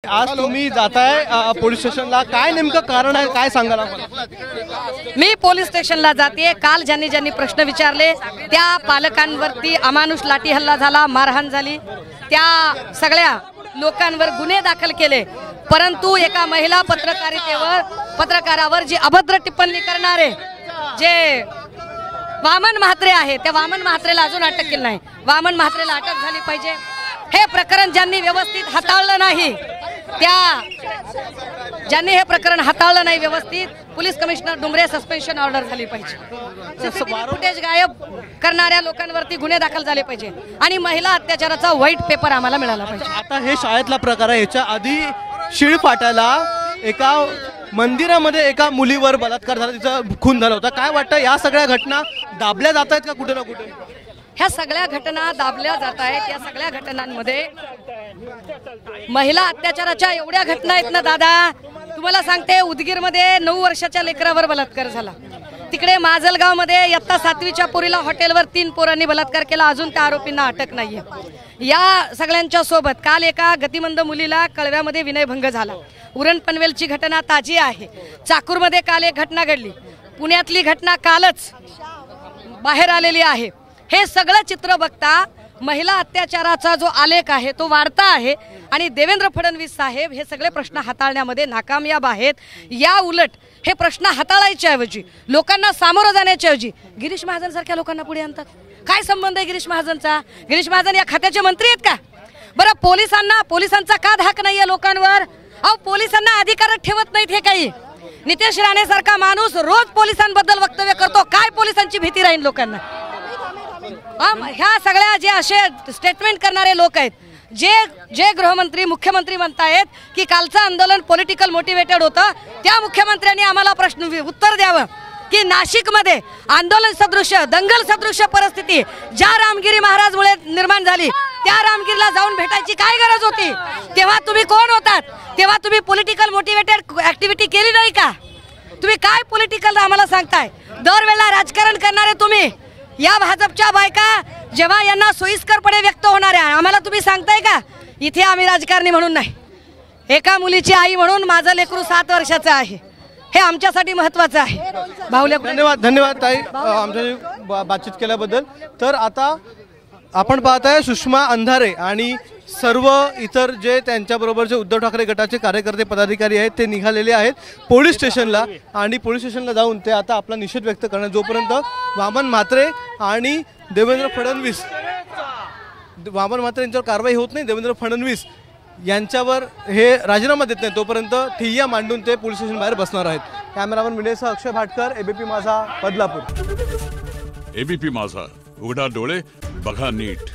आज तुम्ही जाताय पोलीस स्टेशनला, काय नेमकं कारण आहे, काय सांगाल आम्हाला? मी पोलीस स्टेशनला जाते। काल ज्यांनी ज्यांनी प्रश्न विचारले त्या पालकांवरती अमानुष लाठी हल्ला झाला, मारहाण झाली, त्या सगळ्या लोकांवर गुन्हे दाखल केले, परंतु एका महिला पत्रकारावर जी अभद्र टिप्पणी करणारे जे वामन म्हात्रे आहे त्या वामन म्हात्रेला अजून अटक केली नाही। वामन म्हात्रेला अटक झाली पाहिजे। हे प्रकरण ज्यांनी व्यवस्थित हाताळलं नाही, ज्यांनी हे प्रकरण हाताळलं नाही व्यवस्थित, police commissioner Dungre suspension order झाली पाहिजे। फुटेज गायब करणाऱ्या लोकांवरती गुन्हे दाखल झाले पाहिजे आणि महिला अत्याचाराचा व्हाईट पेपर आम्हाला मिळाला पाहिजे। आता हे शाळेतला प्रकार आहे, याच्या आधी शिळफाट्याला एका मंदिरामध्ये एका मुलीवर बलात्कार झाला, तिचा खून झाला होता। काय वाटतं, या सगळ्या घटना दाबल्या जात आहेत का कुठे ना कुठे? ह्या सगळ्या घटना दाबल्या जात आहेत। या सगळ्या घटनांमध्ये महिला अत्याचाराच्या एवढ्या घटना आहेत ना दादा, तुम्हाला सांगते, उदगीरमध्ये 9 वर्षाच्या लेकरावर बलात्कार झाला, तिकडे माजलगावमध्ये इयत्ता 7वीच्या पोरीला हॉटेलवर 3 पोरांनी बलात्कार केला, अजून त्या आरोपींना अटक नाहीये। या सगळ्यांच्या सोबत काल एका गतिमंद मुलीला कळव्यामध्ये विनयभंग झाला। उरण पनवेलची घटना ताजी आहे। चाकूरमध्ये काल एक घटना घडली, पुण्यातली घटना कालच बाहेर आलेली आहे। हे सगळं चित्र बघता महिला अत्याचाराचा जो आलेख आहे तो वाढता आहे आणि देवेंद्र फडणवीस साहेब हे सगळे प्रश्न हाताळण्यामध्ये नाकामयाब आहेत। या उलट हे प्रश्न हाताळायच्या ऐवजी, लोकांना सामोरं जाण्याच्या ऐवजी गिरीश महाजन सारख्या लोकांना पुढे आणतात। काय संबंध आहे गिरीश महाजनचा? गिरीश महाजन या खात्याचे मंत्री आहेत का? बरं, पोलिसांचा का धाक नाहीये लोकांवर? अहो, पोलिसांना अधिकार ठेवत नाहीत हे काही। नितेश राणे सारखा माणूस रोज पोलिसांबद्दल वक्तव्य करतो, काय पोलिसांची भीती राहील लोकांना? ह्या सगळ्या जे असे स्टेटमेंट करणारे लोक आहेत, जे गृहमंत्री मुख्यमंत्री म्हणतायत की कालचं आंदोलन पॉलिटिकल मोटिवेटेड होतं, त्या मुख्यमंत्र्यांनी आम्हाला प्रश्न उत्तर द्यावं की नाशिकमध्ये आंदोलन सदृश, दंगल सदृश परिस्थिती ज्या रामगिरी महाराज मुळे निर्माण झाली, त्या रामगिरीला जाऊन भेटायची काय गरज होती? तेव्हा तुम्ही कोण होतात? तेव्हा तुम्ही पॉलिटिकल मोटिवेटेड ऍक्टिव्हिटी केली नाही का? तुम्ही काय पॉलिटिकल आम्हाला सांगताय? दरवेळेला राजकारण करणारे तुम्ही, या भाजपच्या बायका जेव्हा यांना सोयीस्करपणे व्यक्त होणाऱ्या, आम्हाला तुम्ही सांगताय का इथे आम्ही राजकारणी म्हणून नाही, एका मुलीची आई म्हणून माझं लेकरू 7 वर्षाचं आहे, हे आमच्यासाठी महत्त्वाचं आहे। धन्यवाद ताई आमच्याशी बातचीत केल्याबद्दल। तर आता आपण पाहताय सुषमा अंधारे आणि सर्व इतर जे त्यांच्याबरोबर जे उद्धव ठाकरे गटाचे कार्यकर्ते पदाधिकारी आहेत ते निघालेले आहेत पोलीस स्टेशनला, आणि पोलीस स्टेशनला जाऊन ते आता आपला निषेध व्यक्त करणार, जोपर्यंत वामन म्हात्रे आणि देवेंद्र फडणवीस यांच्यावर कारवाई होत नाही, देवेंद्र फडणवीस यांच्यावर हे राजीनामा देत नाही, तोपर्यंत ठिय्या मांडून ते पोलीस स्टेशन बाहेर बसणार आहेत। कॅमेरामन मीडियासह अक्षय भाटकर, एबीपी माझा, बदलापूर। एबीपी माझा, उघडा डोळे बघा नीट।